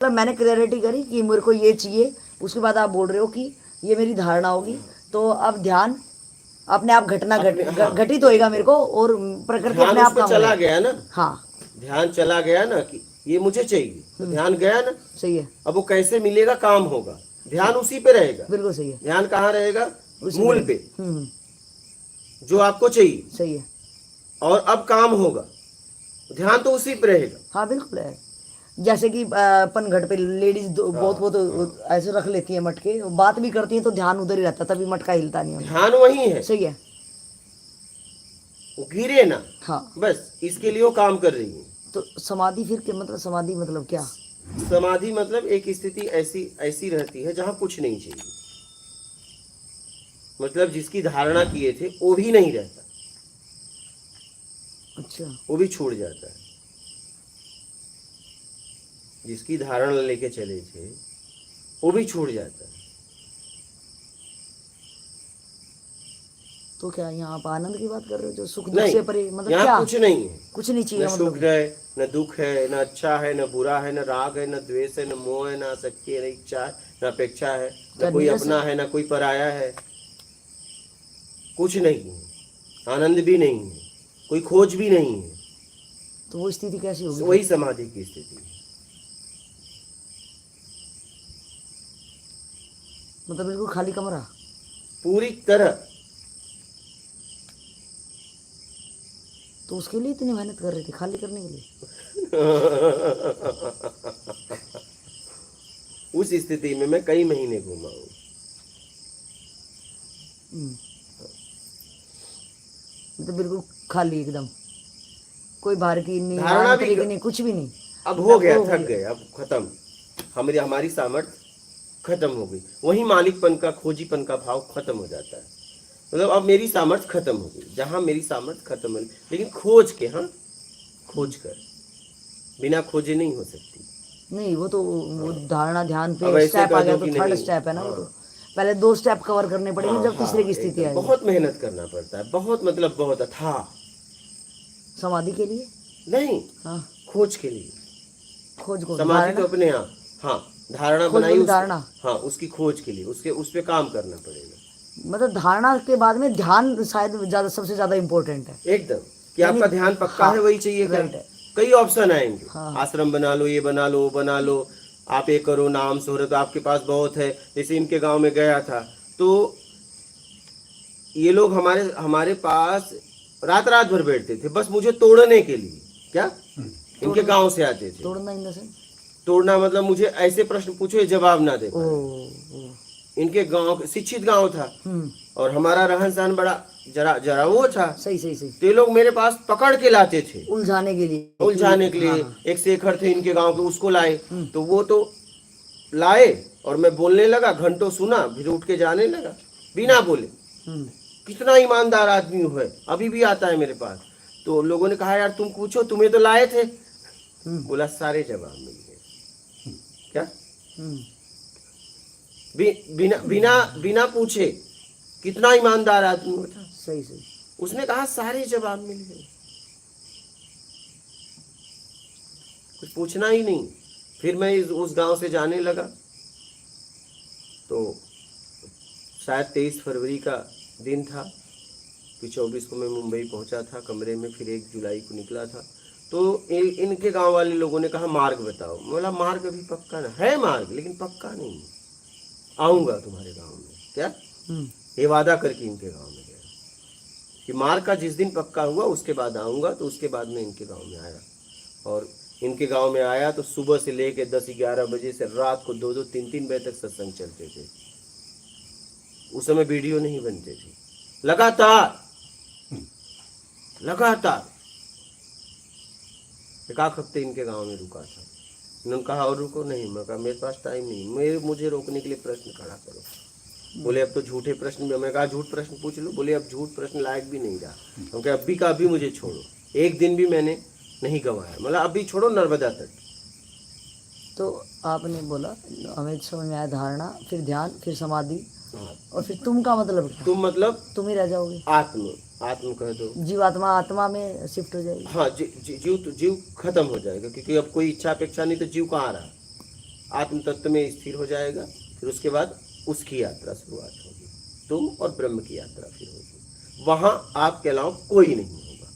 मतलब मैंने क्लैरिटी करी कि मेरे को ये चाहिए, उसके बाद आप बोल रहे हो कि ये मेरी धारणा होगी, तो अब ध्यान अपने आप घटित होएगा मेरे को, और प्रकृति ध्यान अपने उस आप पे काम चला करेगी। गया ना, हाँ ध्यान चला गया ना कि ये मुझे चाहिए, तो ध्यान गया ना। सही है, अब वो कैसे मिलेगा, काम होगा, ध्यान उसी पे रहेगा। बिल्कुल सही है, ध्यान कहाँ रहेगा, उसी मूल में। पे, जो आपको चाहिए। सही है, और अब काम होगा, ध्यान तो उसी पे रहेगा। हाँ बिल्कुल है। जैसे कि अपन घर पे लेडीज बहुत बहुत ऐसे रख लेती है मटके, बात भी करती है तो ध्यान उधर ही रहता, तभी मटका हिलता नहीं उनका। ध्यान वही है, सही है, वो गिरे ना, हाँ। बस इसके लिए वो काम कर रही है। तो समाधि फिर क्या मतलब, समाधि मतलब क्या? समाधि मतलब एक स्थिति ऐसी ऐसी रहती है जहां कुछ नहीं चाहिए, मतलब जिसकी धारणा किए थे वो भी नहीं रहता, अच्छा, वो भी छूट जाता है। जिसकी धारणा लेके चले थे वो भी छूट जाता है। तो क्या यहाँ आप आनंद की बात कर रहे हो, जो सुख दुख नहीं, से परे, मतलब यहाँ क्या? कुछ नहीं है, कुछ नहीं चाहिए न सुख मतलब? है, न दुख है, न अच्छा है, न बुरा है, न राग है, न द्वेष है, न मोह है, न आसक्ति है, न इच्छा है, न अपेक्षा है, क्या न कोई नीरस अपना है, न कोई पराया है, कुछ नहीं है। आनंद भी नहीं है, कोई खोज भी नहीं है। तो वो स्थिति कैसी होगी वही फिर? समाधि की स्थिति है। मतलब बिल्कुल खाली कमरा? पूरी तरह। तो उसके लिए इतनी मेहनत कर रहे थे, खाली करने के लिए? उस स्थिति में मैं कई महीने घूमा हूँ। मतलब बिल्कुल खाली एकदम, कोई बाहर की नहीं, धारणा भी आंतरिक नहीं, कुछ भी नहीं। अब हो गया, वो थक गए, अब खत्म, हमारी सामर्थ्य खत्म हो गई। वही मालिकपन का, खोजीपन का भाव खत्म हो जाता है। मतलब अब मेरी सामर्थ्य खत्म हो गई, जहां मेरी सामर्थ्य खत्म हो गई, लेकिन खोज के, हाँ खोज कर, बिना खोजे नहीं हो सकती। नहीं, वो तो वो धारणा ध्यान अब पे ऐसे स्टेप आ कह गया दो तो कि थर्ड नहीं, स्टेप है ना वो तो। हाँ पहले 2 स्टेप कवर करने पड़ेंगे, हाँ जब तीसरे की हाँ, स्थिति एकदम आएगी। बहुत मेहनत करना पड़ता है, बहुत, मतलब बहुत अथाह। समाधि के लिए? नहीं, हाँ, खोज के लिए। खोज को समाधि तो धारणा, अपने आप, हाँ, धारणा खोज बनाई बोली उसको, धारणा। हाँ उसकी खोज के लिए, उसके उस पे काम करना पड़ेगा। मतलब धारणा के बाद में ध्यान शायद ज्यादा, सबसे ज्यादा इम्पोर्टेंट है। एकदम, कि यानी आपका ध्यान पक्का हाँ, है, वही चाहिए क्या? राइट है। कई ऑप्शन आएंगे, हाँ आश्रम बना लो, ये बना लो, वो बना लो, आप ये करो, नाम शोहरत आपके पास बहुत है। जैसे इनके गांव में गया था, तो ये लोग हमारे हमारे पास रात रात भर बैठते थे, बस मुझे तोड़ने के लिए। क्या? इनके गांव से आते थे। तोड़ना इन द सेंस? तोड़ना मतलब मुझे ऐसे प्रश्न पूछो, जवाब ना दे ओ, पाए। इनके गांव शिक्षित गांव था, हम्म, और हमारा रहन सहन बड़ा जरा जरा वो था। सही सही सही, तो ये लोग मेरे पास पकड़ के लाते थे, उलझाने के लिए उलझाने के लिए। हाँ। एक शेखर थे इनके गांव के, उसको लाए, तो वो तो लाए, और मैं बोलने लगा, घंटों सुना, फिर उठ के जाने लगा बिना बोले। कितना ईमानदार आदमी है, अभी भी आता है मेरे पास। तो लोगों ने कहा, यार तुम पूछो, तुम्हें तो लाए थे। बोला सारे जवाब मिल गए। क्या? बिना बिना बिना पूछे, कितना ईमानदार आदमी था। सही सही, उसने कहा सारे जवाब मिल गए, कुछ पूछना ही नहीं। फिर मैं उस गांव से जाने लगा, तो शायद 23 फरवरी का दिन था, फिर 24 को मैं मुंबई पहुंचा था कमरे में, फिर 1 जुलाई को निकला था। तो इनके गांव वाले लोगों ने कहा मार्ग बताओ। बोला मार्ग अभी पक्का ना है, मार्ग लेकिन पक्का नहीं है, आऊंगा तुम्हारे गांव में। क्या? ये वादा करके इनके गांव में गया कि मार्ग का जिस दिन पक्का हुआ उसके बाद आऊंगा। तो उसके बाद में इनके गांव में आया, और इनके गांव में आया तो सुबह से लेके 10-11 बजे से रात को 2-2, 3-3 बजे तक सत्संग चलते थे। उस समय वीडियो नहीं बनते थे, लगातार लगातार। एक आध हफ्ते इनके गांव में रुका था। उन्होंने कहा और रुको, नहीं। मैं कहा मेरे पास टाइम नहीं, मुझे रोकने के लिए प्रश्न खड़ा करो। बोले अब तो झूठे प्रश्न भी। मैं कहा झूठ प्रश्न पूछ लो। बोले अब झूठ प्रश्न लायक भी नहीं रहा। हम कहा अभी का अभी मुझे छोड़ो, एक दिन भी मैंने नहीं गंवाया। मतलब अभी छोड़ो नर्मदा तट। तो आपने बोला हमें समझ में आया, धारणा, फिर ध्यान, फिर समाधि, और फिर तुम का मतलब क्या? तुम मतलब तुम ही रह जाओगे, आत्म, आत्म कह दो। जीवात्मा आत्मा में शिफ्ट हो जाएगी। हाँ, जीव तो जीव खत्म हो जाएगा, क्योंकि अब कोई इच्छा अपेक्षा नहीं, तो जीव कहाँ रहा? आत्म तत्व में स्थिर हो जाएगा। फिर उसके बाद उसकी यात्रा शुरुआत होगी, तुम और ब्रह्म की यात्रा फिर होगी। वहां आपके अलावा कोई नहीं होगा,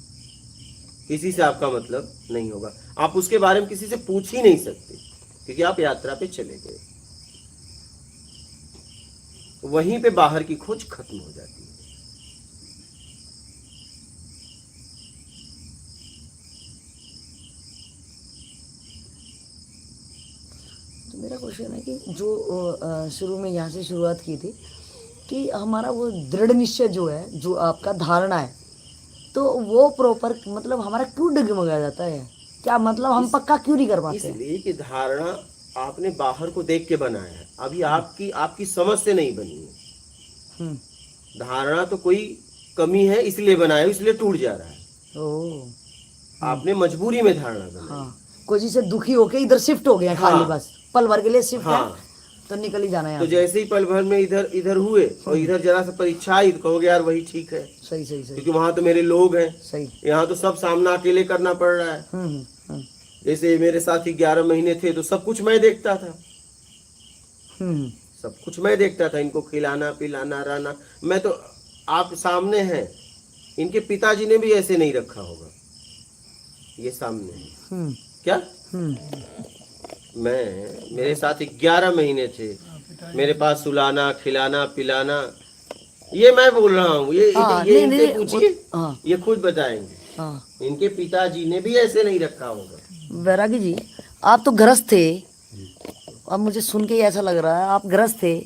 किसी से आपका मतलब नहीं होगा, आप उसके बारे में किसी से पूछ ही नहीं सकते, क्योंकि आप यात्रा पे चले गए। वहीं पे बाहर की खोज खत्म हो जाती है। तो मेरा क्वेश्चन है कि जो शुरू में यहाँ से शुरुआत की थी कि हमारा वो दृढ़ निश्चय जो है, जो आपका धारणा है, तो वो प्रॉपर मतलब हमारा क्यों डगमगा जाता है? क्या मतलब हम पक्का क्यों नहीं कर पाते? इसलिए कि धारणा आपने बाहर को देख के बनाया है, अभी आपकी समझ से नहीं बनी है। धारणा तो कोई कमी है इसलिए बनाया, इसलिए टूट जा रहा है। ओह, आपने मजबूरी में धारणा बनाई। हाँ, कोई चीज से दुखी होके इधर शिफ्ट हो गया खाली, हाँ। बस पल भर के लिए शिफ्ट हाँ। है, तो निकल ही जाना है तो यहाँ से। जैसे ही पल भर में इधर इधर हुए और इधर जरा सा परीक्षा आई तो कहोगे यार वही ठीक है, सही सही सही क्योंकि वहां तो मेरे लोग हैं, सही। यहाँ तो सब सामना अकेले करना पड़ रहा है। हम्म। जैसे मेरे साथ ही 11 महीने थे तो सब कुछ मैं देखता था, हम्म। सब कुछ मैं देखता था, इनको खिलाना पिलाना रहना। मैं तो आप सामने हैं, इनके पिताजी ने भी ऐसे नहीं रखा होगा, ये सामने है हम्म। क्या। हम्म। मेरे साथ 11 महीने थे, मेरे पास सुलाना खिलाना पिलाना, ये मैं बोल रहा हूँ, ये हाँ, ये नहीं, इनसे नहीं, पूछिए, हाँ। ये खुद बताएंगे। हाँ, इनके पिताजी ने भी ऐसे नहीं रखा होगा। वैरागी जी, आप तो गृहस्थ थे, अब मुझे सुन के ही ऐसा लग रहा है आप गृहस्थ थे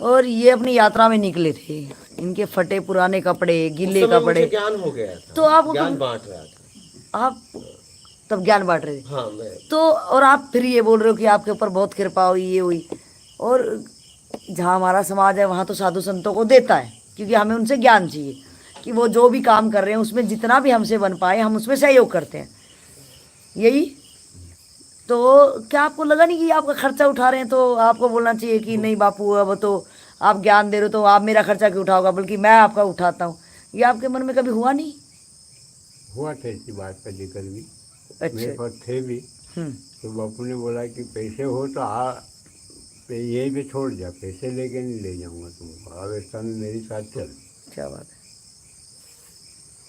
और ये अपनी यात्रा में निकले थे, इनके फटे पुराने कपड़े, गीले उस समय कपड़े, मुझे ज्ञान हो गया था, तो आपको ज्ञान बांट रहा था। आप तब ज्ञान बांट रहे थे। हाँ मैं तो और आप फिर ये बोल रहे हो कि आपके ऊपर बहुत कृपा हुई, ये हुई, और जहाँ हमारा समाज है वहाँ तो साधु संतों को देता है, क्योंकि हमें उनसे ज्ञान चाहिए कि वो जो भी काम कर रहे हैं उसमें जितना भी हमसे बन पाए हम उसमें सहयोग करते हैं, यही। तो क्या आपको लगा नहीं कि आपका खर्चा उठा रहे हैं, तो आपको बोलना चाहिए कि नहीं बापू अब तो आप ज्ञान दे रहे हो तो आप मेरा खर्चा क्यों उठाओगे, बल्कि मैं आपका उठाता हूँ, ये आपके मन में कभी हुआ नहीं? हुआ था ऐसी बात पहले कल भी, अच्छा। मेरे पास थे भी, तो बापू ने बोला कि पैसे हो तो यहीं पे छोड़ जा, पैसे लेके नहीं ले जाऊंगा तुमको, अवस्था में मेरे साथ चल। क्या बात है।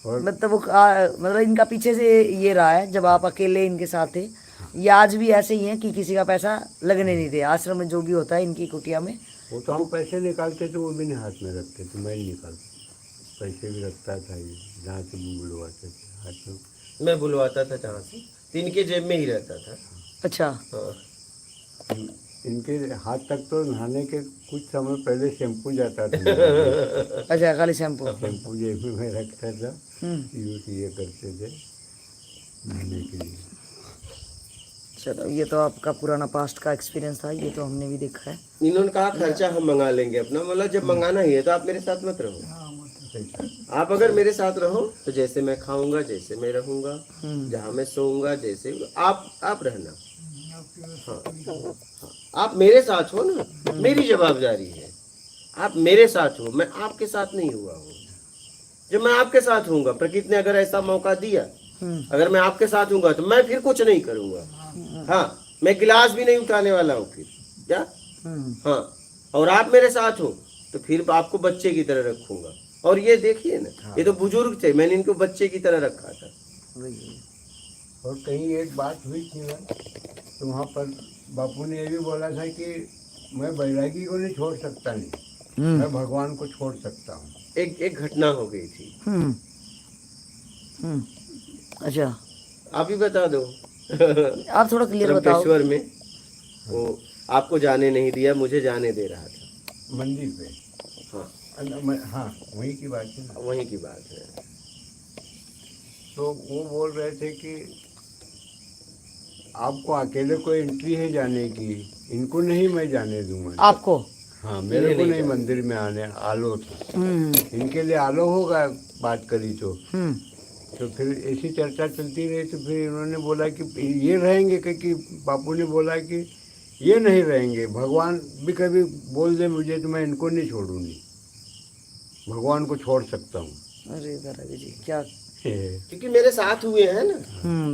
और मतलब वो मतलब इनका पीछे से ये रहा है, जब आप अकेले इनके साथ थे, ये आज भी ऐसे ही है कि किसी का पैसा लगने नहीं दे, आश्रम में जो भी होता है इनकी कुटिया में। वो तो हम पैसे निकालते तो वो भी नहीं हाथ में रखते थे, मैं ही निकालता, पैसे भी रखता था ये, जहाँ से भी बुलवाते थे हाथ में। मैं बुलवाता था जहाँ से, तो इनके जेब में ही रहता था। अच्छा। हाँ। इनके हाथ तक तो नहाने के कुछ समय पहले शैम्पू जाता था। अच्छा, खाली शैम्पू। शैम्पू जेब में रखता था, यूज ये करते थे नहाने के लिए। चलो, ये तो आपका पुराना पास्ट का एक्सपीरियंस था, ये तो हमने भी देखा है। इन्होंने कहा खर्चा हम मंगा लेंगे अपना, मतलब जब मंगाना ही है तो आप मेरे साथ मत रहो। आप अगर मेरे साथ रहो तो जैसे मैं खाऊंगा, जैसे मैं रहूंगा, जहाँ मैं सोऊंगा, जैसे आप रहना। हाँ, आप मेरे साथ हो ना, मेरी जवाबदारी है, आप मेरे साथ हो, मैं आपके साथ नहीं हुआ हूँ। जब मैं आपके साथ हूँगा, प्रकृति ने अगर ऐसा मौका दिया, अगर मैं आपके साथ हूँगा तो मैं फिर कुछ नहीं करूँगा। हाँ, मैं गिलास भी नहीं उठाने वाला हूँ फिर, क्या। हाँ, और आप मेरे साथ हो तो फिर आपको बच्चे की तरह रखूंगा। और ये देखिए ना, ये तो बुजुर्ग थे, मैंने इनको बच्चे की तरह रखा था। और कहीं एक बात हुई थी ना, तो वहाँ पर बापू ने ये भी बोला था कि मैं बैरागी को नहीं छोड़ सकता, नहीं मैं भगवान को छोड़ सकता हूँ। एक घटना हो गई थी। अच्छा, आप ही बता दो। आप थोड़ा क्लियर बताओ। त्र्यंबकेश्वर में वो आपको जाने नहीं दिया, मुझे जाने दे रहा था मंदिर पे। हाँ हाँ, वहीं की बात है ना। वहीं की बात है। तो वो बोल रहे थे कि आपको अकेले को एंट्री है जाने की, इनको नहीं मैं जाने दूंगा। आपको? हाँ, मेरे को नहीं मंदिर में आलो तो इनके लिए आलो होगा, बात करी तो फिर ऐसी चर्चा चलती रही। तो फिर इन्होंने बोला कि ये रहेंगे, क्योंकि बापू ने बोला कि ये नहीं रहेंगे, भगवान भी कभी बोल दे मुझे तो मैं इनको नहीं छोड़ूंगी, भगवान को छोड़ सकता हूँ। अरे दादाजी जी, क्या। क्योंकि मेरे साथ हुए हैं ना।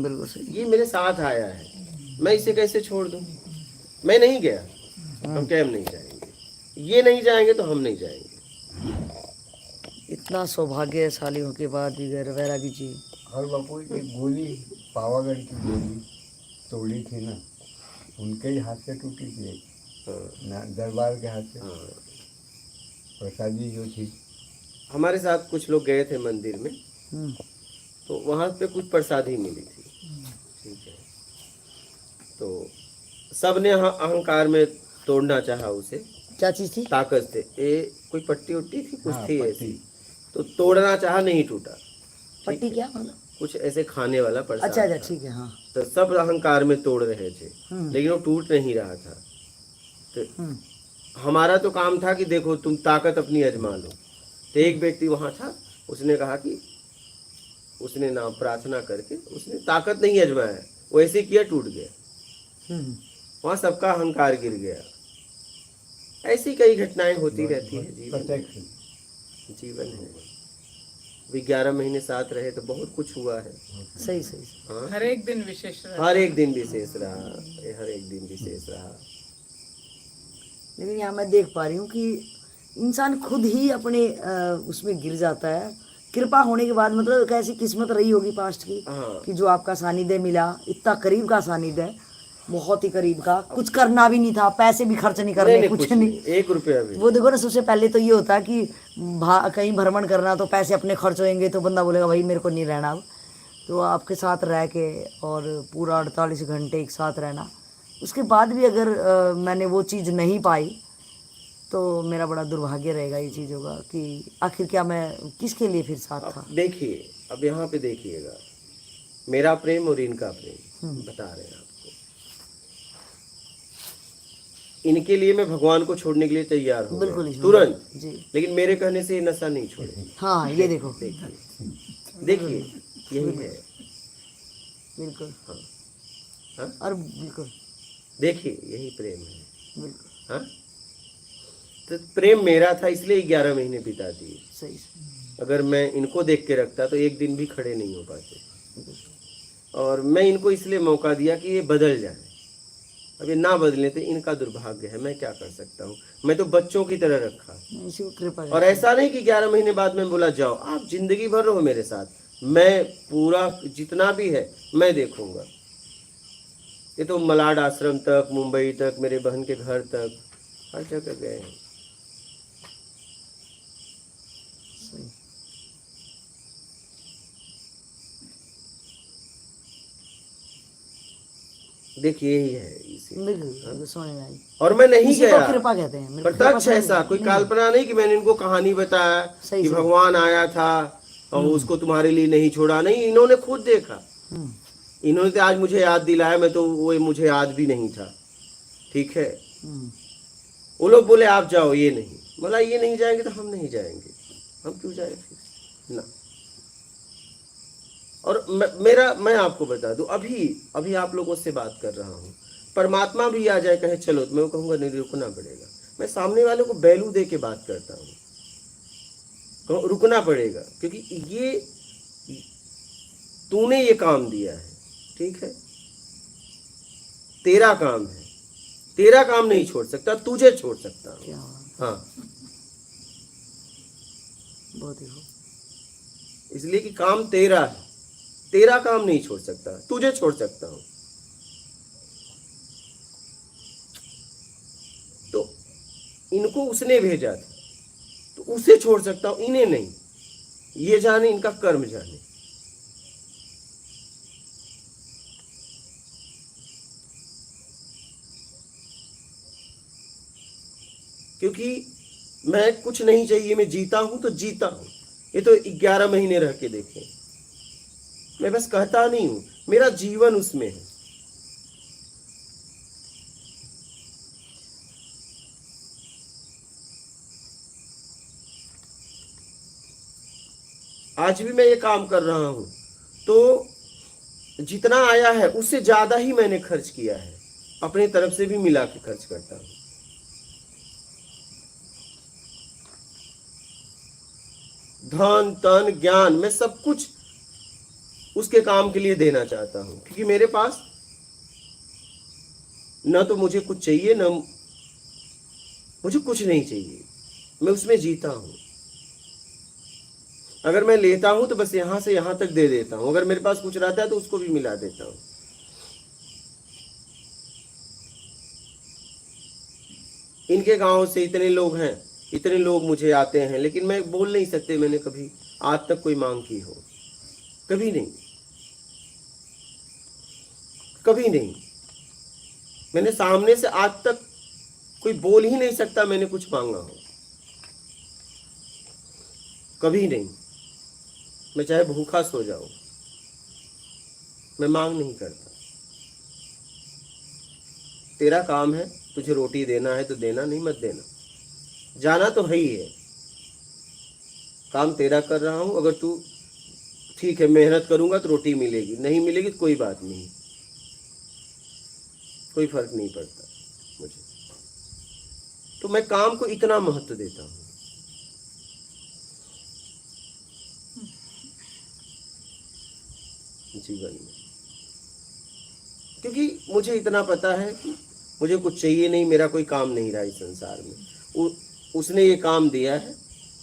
बिल्कुल सही। ये मेरे साथ आया है, मैं इसे कैसे छोड़ दूं। मैं नहीं गया, हम क्या हम नहीं जाएंगे, ये नहीं जाएंगे तो हम नहीं जाएंगे। इतना सौभाग्यशाली होने के बाद भी गए वैरागी जी। और बापू एक गोली पावागढ़ की गोली तोड़ी थी ना, उनके ही हाथ से टूटी थी एक, ना दरबार के हाथ से। प्रसादी जो थी, हमारे साथ कुछ लोग गए थे मंदिर में, तो वहाँ पे कुछ प्रसादी मिली थी, ठीक है। तो सबने अहंकार में तोड़ना चाहा उसे, क्या चीज थी? ताकत से, ये कोई पट्टी उट्टी थी, कुछ हाँ, थी पट्टी। ऐसी, तो तोड़ना चाहा, नहीं टूटा। पट्टी क्या मतलब? कुछ ऐसे खाने वाला प्रसाद अच्छा अच्छा, था। ठीक है, हाँ। तो सब अहंकार में तोड़ रहे थे, लेकिन वो टूट नहीं रहा था। तो हमारा तो काम था कि देखो तुम ताकत अपनी आजमा लो। तो एक व्यक्ति वहां था, उसने कहा कि उसने नाम प्रार्थना करके उसने ताकत नहीं आजमाया, वो ऐसे किया, टूट गया। वहां सबका अहंकार गिर गया। ऐसी कई घटनाएं होती रहती है जीवन है। अभी 11 महीने साथ रहे तो बहुत कुछ हुआ है। सही सही। हाँ, हर एक दिन विशेष रहा। हर एक दिन विशेष रहा, हर एक दिन विशेष रहा। लेकिन यहाँ मैं देख पा रही हूँ कि इंसान खुद ही अपने उसमें गिर जाता है। कृपा होने के बाद, मतलब कैसी किस्मत रही होगी पास्ट की, हाँ। कि जो आपका सानिध्य मिला, इतना करीब का सानिध्य, बहुत ही करीब का, कुछ करना भी नहीं था, पैसे भी खर्च नहीं करने, कुछ नहीं, 1 रुपया भी। वो देखो ना, सबसे पहले तो ये होता है कि कहीं भ्रमण करना तो पैसे अपने खर्च होंगे, तो बंदा बोलेगा भाई मेरे को नहीं रहना अब। तो आपके साथ रह के और पूरा 48 घंटे एक साथ रहना, उसके बाद भी अगर मैंने वो चीज़ नहीं पाई तो मेरा बड़ा दुर्भाग्य रहेगा ये चीज़ों का, कि आखिर क्या मैं किसके लिए फिर साथ था। देखिए, अब यहाँ पे देखिएगा, मेरा प्रेम और इनका प्रेम बता रहे हैं आपको। इनके लिए मैं भगवान को छोड़ने के लिए तैयार हूँ, बिल्कुल ही तुरंत जी। लेकिन मेरे कहने से ये नशा नहीं छोड़े। हाँ, ये देखो, देखिए यही है। बिल्कुल। हाँ? और बिल्कुल देखिए यही प्रेम है। बिल्कुल हाँ, तो प्रेम मेरा था इसलिए 11 महीने बिता दिए। सही। अगर मैं इनको देख के रखता तो एक दिन भी खड़े नहीं हो पाते। और मैं इनको इसलिए मौका दिया कि ये बदल जाए। अब ये ना बदले तो इनका दुर्भाग्य है, मैं क्या कर सकता हूँ। मैं तो बच्चों की तरह रखा, इसी को कृपा और ऐसा नहीं कि 11 महीने बाद मैं बोला जाओ, आप जिंदगी भर रहो मेरे साथ, मैं पूरा जितना भी है मैं देखूंगा। ये तो मलाड आश्रम तक, मुंबई तक, मेरे बहन के घर तक, हर जगह गए हैं। सही। देखिए यही है इसी। बिल्कुल समझ में आई। और मैं नहीं इसी को गया, कृपा कहते हैं। मेरे को प्रत्यक्ष कृपा ऐसा कोई कल्पना नहीं कि मैंने इनको कहानी बताया सही, कि सही। भगवान आया था और उसको तुम्हारे लिए नहीं छोड़ा। नहीं, इन्होंने खुद देखा। इन्होंने तो आज मुझे याद दिलाया, मैं तो वो मुझे याद भी नहीं था, ठीक है। वो लोग बोले आप जाओ, ये नहीं, बोला ये नहीं जाएंगे तो हम नहीं जाएंगे, हम क्यों जाए फिर ना। और मैं आपको बता दूं, अभी आप लोगों से बात कर रहा हूँ, परमात्मा भी आ जाए कहे चलो, तो मैं कहूँगा नहीं, रुकना पड़ेगा। मैं सामने वाले को वैल्यू दे के बात करता हूँ, कहूँ रुकना पड़ेगा, क्योंकि ये तूने ये काम दिया है, ठीक है, तेरा काम है, तेरा काम नहीं छोड़ सकता, तुझे छोड़ सकता हूँ। क्या हाँ, बहुत ही खूब। इसलिए कि काम तेरा है, तेरा काम नहीं छोड़ सकता, तुझे छोड़ सकता हूं। तो इनको उसने भेजा था, तो उसे छोड़ सकता हूं, इन्हें नहीं। ये जाने, इनका कर्म जाने। क्योंकि मैं कुछ नहीं चाहिए, मैं जीता हूं तो जीता हूं। ये तो 11 महीने रह के देखें, मैं बस कहता नहीं हूं, मेरा जीवन उसमें है। आज भी मैं ये काम कर रहा हूं, तो जितना आया है उससे ज्यादा ही मैंने खर्च किया है, अपनी तरफ से भी मिला के खर्च करता हूं। धन तन ज्ञान, मैं सब कुछ उसके काम के लिए देना चाहता हूं, क्योंकि मेरे पास न तो मुझे कुछ चाहिए, न मुझे कुछ नहीं चाहिए, मैं उसमें जीता हूँ। अगर मैं लेता हूं तो बस यहां से यहां तक दे देता हूं, अगर मेरे पास कुछ रहता है तो उसको भी मिला देता हूं। इनके गांव से इतने लोग हैं, इतने लोग मुझे आते हैं, लेकिन मैं बोल नहीं सकते मैंने कभी आज तक कोई मांग की हो, कभी नहीं, कभी नहीं। मैंने सामने से आज तक कोई बोल ही नहीं सकता मैंने कुछ मांगा हो, कभी नहीं। मैं चाहे भूखा सो जाऊं, मैं मांग नहीं करता। तेरा काम है, तुझे रोटी देना है तो देना, नहीं मत देना, जाना तो है ही है, काम तेरा कर रहा हूं। अगर तू ठीक है मेहनत करूंगा तो रोटी मिलेगी, नहीं मिलेगी तो कोई बात नहीं, कोई फर्क नहीं पड़ता मुझे। तो मैं काम को इतना महत्व देता हूं। जीवन में, क्योंकि मुझे इतना पता है कि मुझे कुछ चाहिए नहीं, मेरा कोई काम नहीं रहा इस संसार में। उसने ये काम दिया है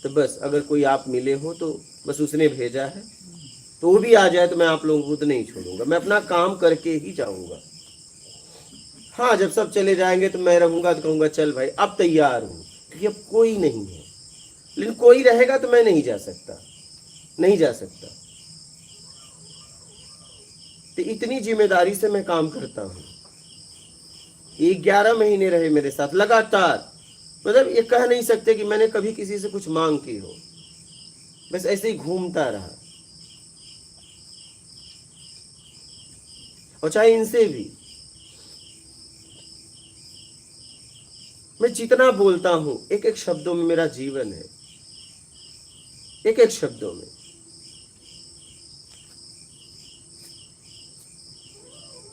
तो बस, अगर कोई आप मिले हो तो बस उसने भेजा है, तो वो भी आ जाए तो मैं आप लोगों को तो नहीं छोड़ूंगा, मैं अपना काम करके ही जाऊंगा। हाँ, जब सब चले जाएंगे तो मैं रहूंगा तो कहूंगा चल भाई अब तैयार हूं, क्योंकि अब कोई नहीं है। लेकिन कोई रहेगा तो मैं नहीं जा सकता, नहीं जा सकता। तो इतनी जिम्मेदारी से मैं काम करता हूं। ये 11 महीने रहे मेरे साथ लगातार, मतलब ये कह नहीं सकते कि मैंने कभी किसी से कुछ मांग की हो, बस ऐसे ही घूमता रहा। और चाहे इनसे भी मैं जितना बोलता हूं, एक एक शब्दों में मेरा जीवन है, एक एक शब्दों में।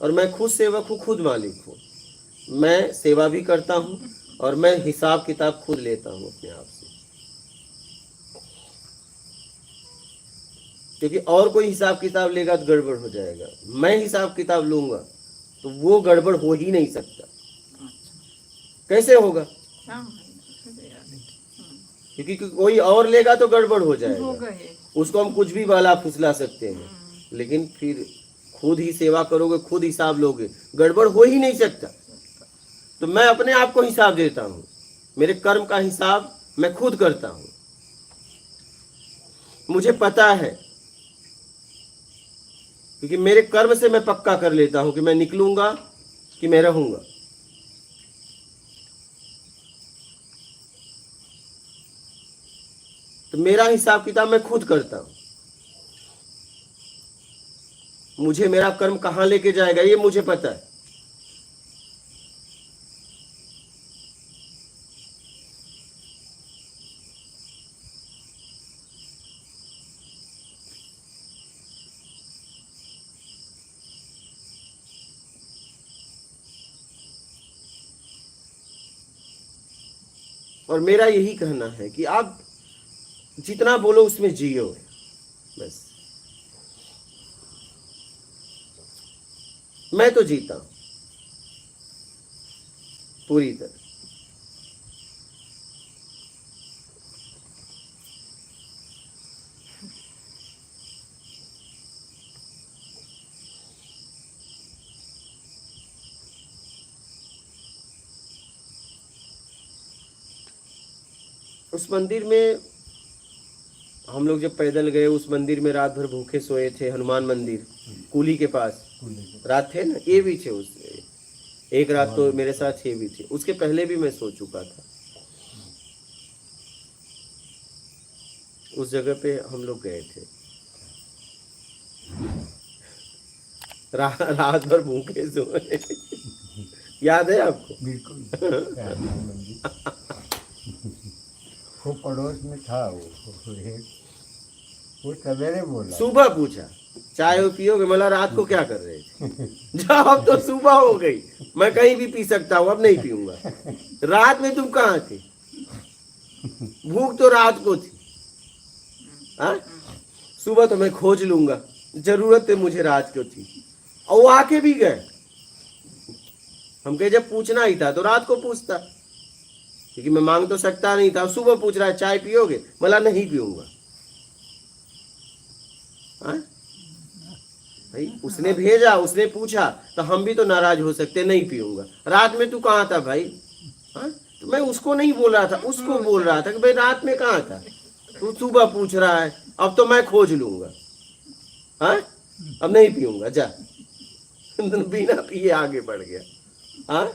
और मैं खुद सेवक हूं, खुद मालिक हूं। मैं सेवा भी करता हूं और मैं हिसाब किताब खुद लेता हूं अपने आप से, क्योंकि और कोई हिसाब किताब लेगा तो गड़बड़ हो जाएगा। मैं हिसाब किताब लूंगा तो वो गड़बड़ हो ही नहीं सकता। कैसे होगा? क्योंकि कोई और लेगा तो गड़बड़ हो जाएगा, उसको हम कुछ भी बहला फुसला सकते हैं, लेकिन फिर खुद ही सेवा करोगे, खुद हिसाब लोगे, गड़बड़ हो ही नहीं सकता। तो मैं अपने आप को हिसाब देता हूं, मेरे कर्म का हिसाब मैं खुद करता हूं। मुझे पता है, क्योंकि मेरे कर्म से मैं पक्का कर लेता हूं कि मैं निकलूंगा कि मैं रहूंगा। तो मेरा हिसाब किताब मैं खुद करता हूं। मुझे मेरा कर्म कहां लेके जाएगा ये मुझे पता है। और मेरा यही कहना है कि आप जितना बोलो उसमें जियो, बस। मैं तो जीता हूं पूरी तरह। उस मंदिर में हम लोग जब पैदल गए, उस मंदिर में रात भर भूखे सोए थे। हनुमान मंदिर कुली के पास रात थे ना, ये भी थे। उस एक रात तो मेरे साथ ये भी थे, उसके पहले भी मैं सो चुका था। उस जगह पे हम लोग गए थे, रात भर भूखे सोए। याद है आपको? बिल्कुल। वो पड़ोस में था, वो सवेरे बोला, सुबह पूछा चाय वो पियोगे? मतलब रात को क्या कर रहे थे? जब अब तो सुबह हो गई, मैं कहीं भी पी सकता हूँ, अब नहीं पीऊंगा। रात में तुम कहाँ थे? भूख तो रात को थी। हाँ, सुबह तो मैं खोज लूंगा, जरूरत है मुझे रात को थी। और वो आके भी गए। हम कहे जब पूछना ही था तो रात को पूछता, क्योंकि मैं मांग तो सकता नहीं था। सुबह पूछ रहा है चाय पियोगे, बोला नहीं पीऊंगा। हाँ? भाई उसने भेजा, उसने पूछा, तो हम भी तो नाराज हो सकते, नहीं पीऊंगा। रात में तू कहाँ था भाई? हाँ? तो मैं उसको नहीं बोल रहा था, उसको बोल रहा था कि भाई रात में कहाँ था, तू सुबह पूछ रहा है, अब तो मैं खोज लूंगा। हाँ? अब नहीं पीऊंगा, जा। बिना पिए आगे बढ़ गया। हाँ?